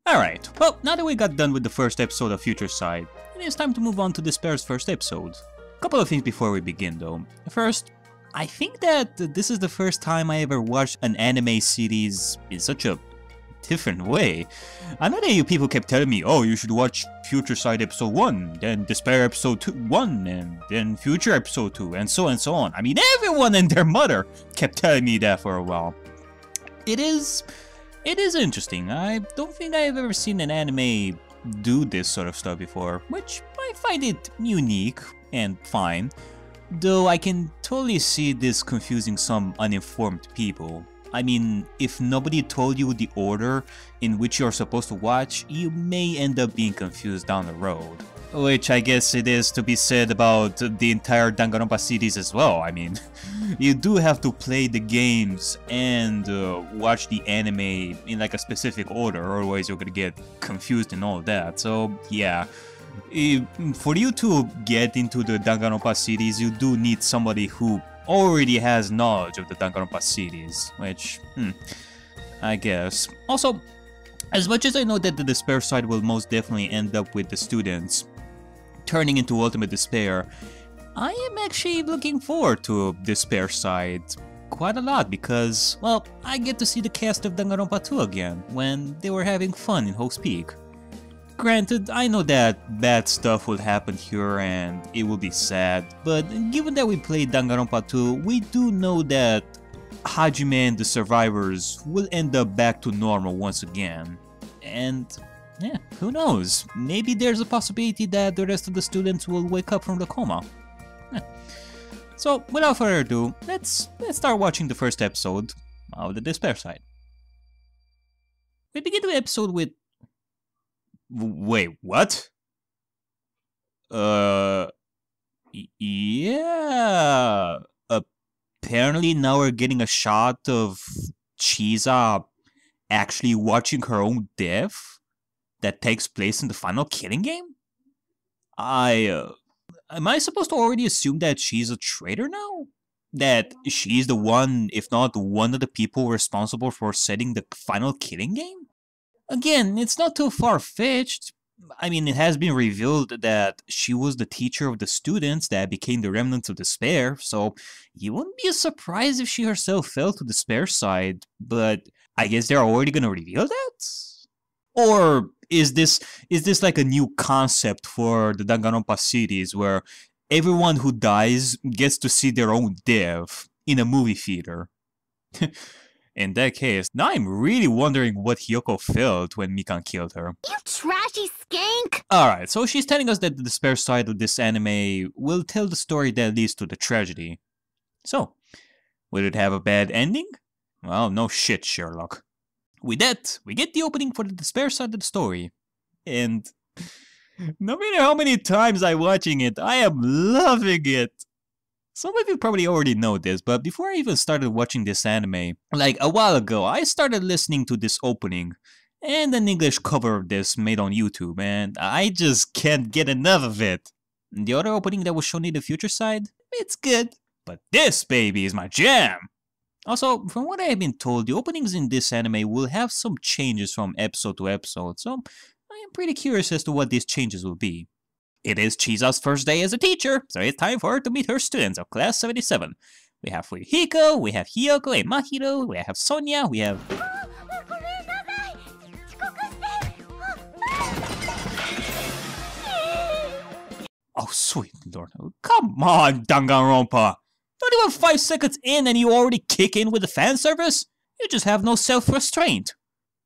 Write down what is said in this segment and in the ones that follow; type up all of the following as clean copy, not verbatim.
Alright, well, now that we got done with the first episode of Future Side, it is time to move on to Despair's first episode. Couple of things before we begin though. First, I think that this is the first time I ever watched an anime series in such a different way. I know that you people kept telling me, oh, you should watch Future Side episode 1, then Despair episode 1, and then Future episode 2, and so on. I mean, everyone and their mother kept telling me that for a while. It is interesting. I don't think I've ever seen an anime do this sort of stuff before, which I find it unique and fine, though I can totally see this confusing some uninformed people. I mean, if nobody told you the order in which you're supposed to watch, you may end up being confused down the road. Which I guess it is to be said about the entire Danganronpa series as well. I mean, you do have to play the games and watch the anime in like a specific order, otherwise you're gonna get confused and all that. So yeah, for you to get into the Danganronpa series, you do need somebody who already has knowledge of the Danganronpa series, which, I guess. Also, as much as I know that the Despair side will most definitely end up with the students turning into Ultimate Despair, I am actually looking forward to Despair side quite a lot because, well, I get to see the cast of Danganronpa 2 again when they were having fun in Hope's Peak. Granted, I know that bad stuff will happen here and it will be sad, but given that we played Danganronpa 2, we do know that Hajime and the survivors will end up back to normal once again. And yeah, who knows, maybe there's a possibility that the rest of the students will wake up from the coma. So without further ado, let's start watching the first episode of the Despair side. We begin the episode with... Wait, what? Yeah. Apparently now we're getting a shot of Chisa actually watching her own death that takes place in the final killing game? Am I supposed to already assume that she's a traitor now? That she's the one, if not one of the people responsible for setting the final killing game? Again, it's not too far-fetched. I mean, it has been revealed that she was the teacher of the students that became the remnants of Despair, so you wouldn't be surprised if she herself fell to Despair side, but I guess they're already gonna reveal that? Or is this like a new concept for the Danganronpa series where everyone who dies gets to see their own death in a movie theater? In that case, now I'm really wondering what Hiyoko felt when Mikan killed her. You trashy skank! Alright, so she's telling us that the Despair side of this anime will tell the story that leads to the tragedy. So, will it have a bad ending? Well, no shit, Sherlock. With that, we get the opening for the Despair side of the story. And no matter how many times I'm watching it, I am loving it. Some of you probably already know this, but before I even started watching this anime, like a while ago, I started listening to this opening and an English cover of this made on YouTube, and I just can't get enough of it. The other opening that was shown in the Future side, it's good, but this baby is my jam! Also, from what I have been told, the openings in this anime will have some changes from episode to episode, so I am pretty curious as to what these changes will be. It is Chisa's first day as a teacher, so it's time for her to meet her students of class 77. We have Fuyuhiko, we have Hiyoko and Mahiro, we have Sonia, we have... Oh, sweet lord. Come on, Danganronpa! Not even 5 seconds in and you already kick in with the fan service? You just have no self-restraint.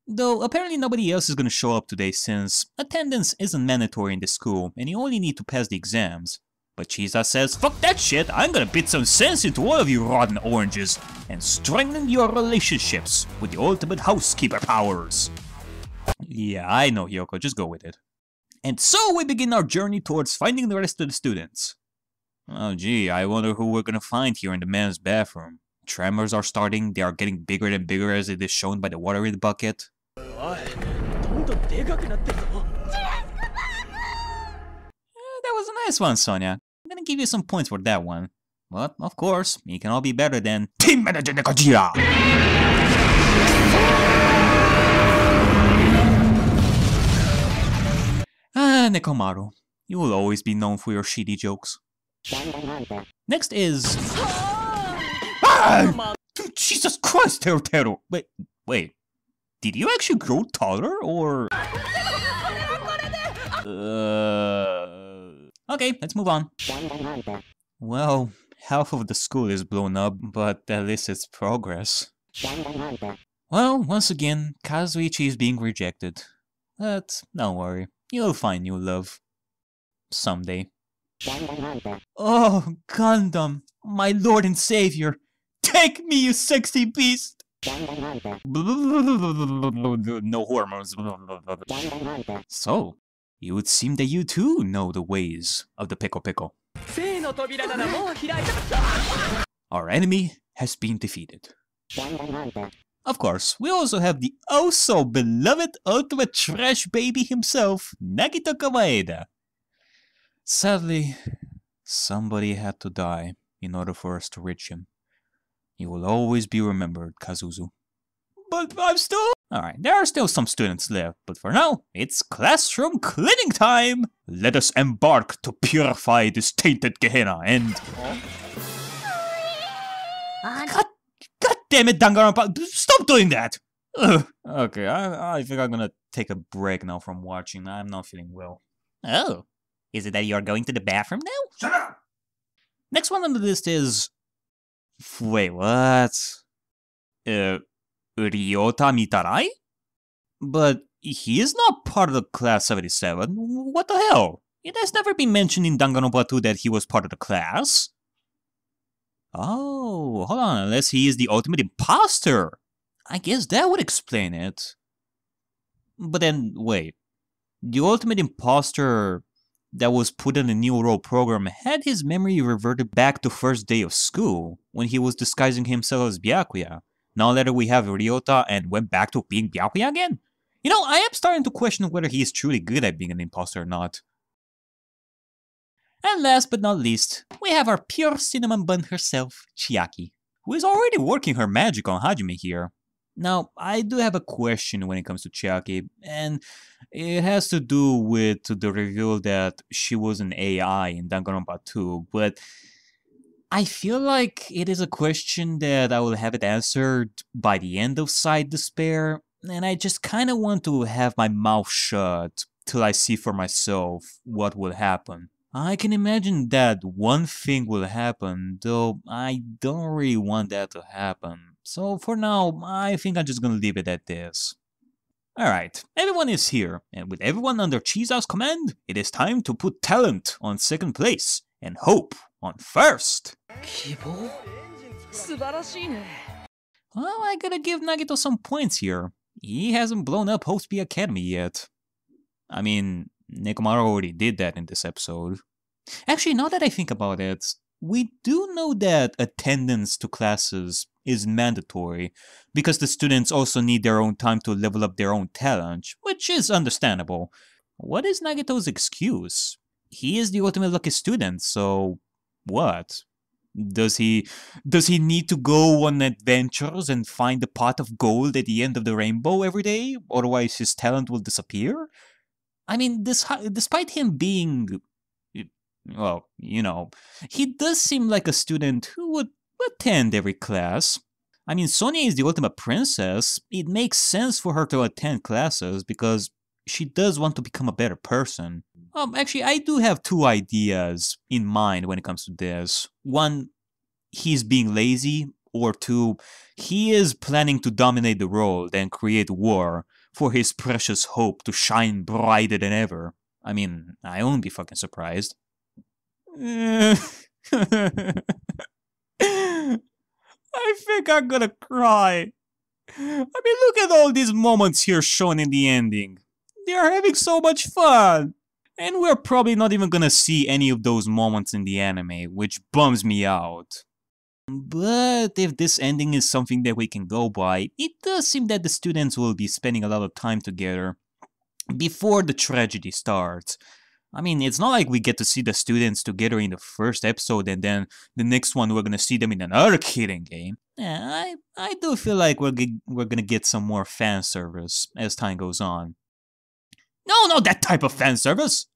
Though apparently nobody else is gonna show up today since attendance isn't mandatory in this school and you only need to pass the exams. But Chisa says, fuck that shit, I'm gonna bit some sense into all of you rotten oranges and strengthen your relationships with the ultimate housekeeper powers. Yeah, I know, Hiyoko, just go with it. And so we begin our journey towards finding the rest of the students. Oh gee, I wonder who we're gonna find here in the men's bathroom. Tremors are starting, they are getting bigger and bigger as it is shown by the water in the bucket. That was a nice one, Sonia. I'm gonna give you some points for that one. But, of course, you can all be better than Team Manager Nekojira! Nekomaru, you will always be known for your shitty jokes. Next is... Ah! Jesus Christ, Teru! Wait. Did you actually grow taller, or...? Okay, let's move on. Well, half of the school is blown up, but at least it's progress. Well, once again, Kazuichi is being rejected. But don't worry, you'll find new love. Someday. Oh, Gundam, my lord and savior! Take me, you sexy beast! No hormones. So, it would seem that you too know the ways of the Pickle Pickle. Our enemy has been defeated. Of course, we also have the oh-so-beloved ultimate trash baby himself, Nagito Kawaeda. Sadly, somebody had to die in order for us to reach him. You will always be remembered, Kazuzu. But I'm still... Alright, there are still some students left, but for now, it's classroom cleaning time! Let us embark to purify this tainted Gehenna and... God damn it, Danganronpa! Stop doing that! Ugh. Okay, I think I'm gonna take a break now from watching. I'm not feeling well. Oh, is it that you're going to the bathroom now? Shut up! Next one on the list is... Wait, what? Ryota Mitarai? But he is not part of the class 77. What the hell? It has never been mentioned in Danganronpa 2 that he was part of the class. Oh, hold on, unless he is the ultimate imposter. I guess that would explain it. But then, wait. The ultimate imposter that was put in the new role program had his memory reverted back to first day of school, when he was disguising himself as Byakuya. Now that we have Ryota and went back to being Byakuya again? You know, I am starting to question whether he is truly good at being an imposter or not. And last but not least, we have our pure cinnamon bun herself, Chiaki, who is already working her magic on Hajime here. Now, I do have a question when it comes to Chiaki, and it has to do with the reveal that she was an AI in Danganronpa 2, but I feel like it is a question that I will have it answered by the end of Side Despair, and I just kinda want to have my mouth shut till I see for myself what will happen. I can imagine that one thing will happen, though I don't really want that to happen. So for now, I think I'm just gonna leave it at this. Alright, everyone is here, and with everyone under Chiza's command, it is time to put talent on second place, and hope on first. Well, I gotta give Nagito some points here. He hasn't blown up Hope Academy yet. I mean, Nekomaru already did that in this episode. Actually, now that I think about it, we do know that attendance to classes is mandatory, because the students also need their own time to level up their own talent, which is understandable. What is Nagito's excuse? He is the ultimate lucky student, so what? Does he need to go on adventures and find the pot of gold at the end of the rainbow every day, otherwise his talent will disappear? I mean, despite him being, well, you know, he does seem like a student who would attend every class. I mean, Sonia is the ultimate princess. It makes sense for her to attend classes because she does want to become a better person. Actually, I do have two ideas in mind when it comes to this. One, he's being lazy, or two, he is planning to dominate the world and create war for his precious hope to shine brighter than ever. I mean, I won't be fucking surprised. I think I'm gonna cry. I mean, look at all these moments here shown in the ending. They are having so much fun. And we're probably not even gonna see any of those moments in the anime, which bums me out. But if this ending is something that we can go by, it does seem that the students will be spending a lot of time together before the tragedy starts. I mean, it's not like we get to see the students together in the first episode and then the next one we're gonna see them in another killing game. Yeah, I do feel like we're gonna get some more fan service as time goes on. No, not that type of fan service!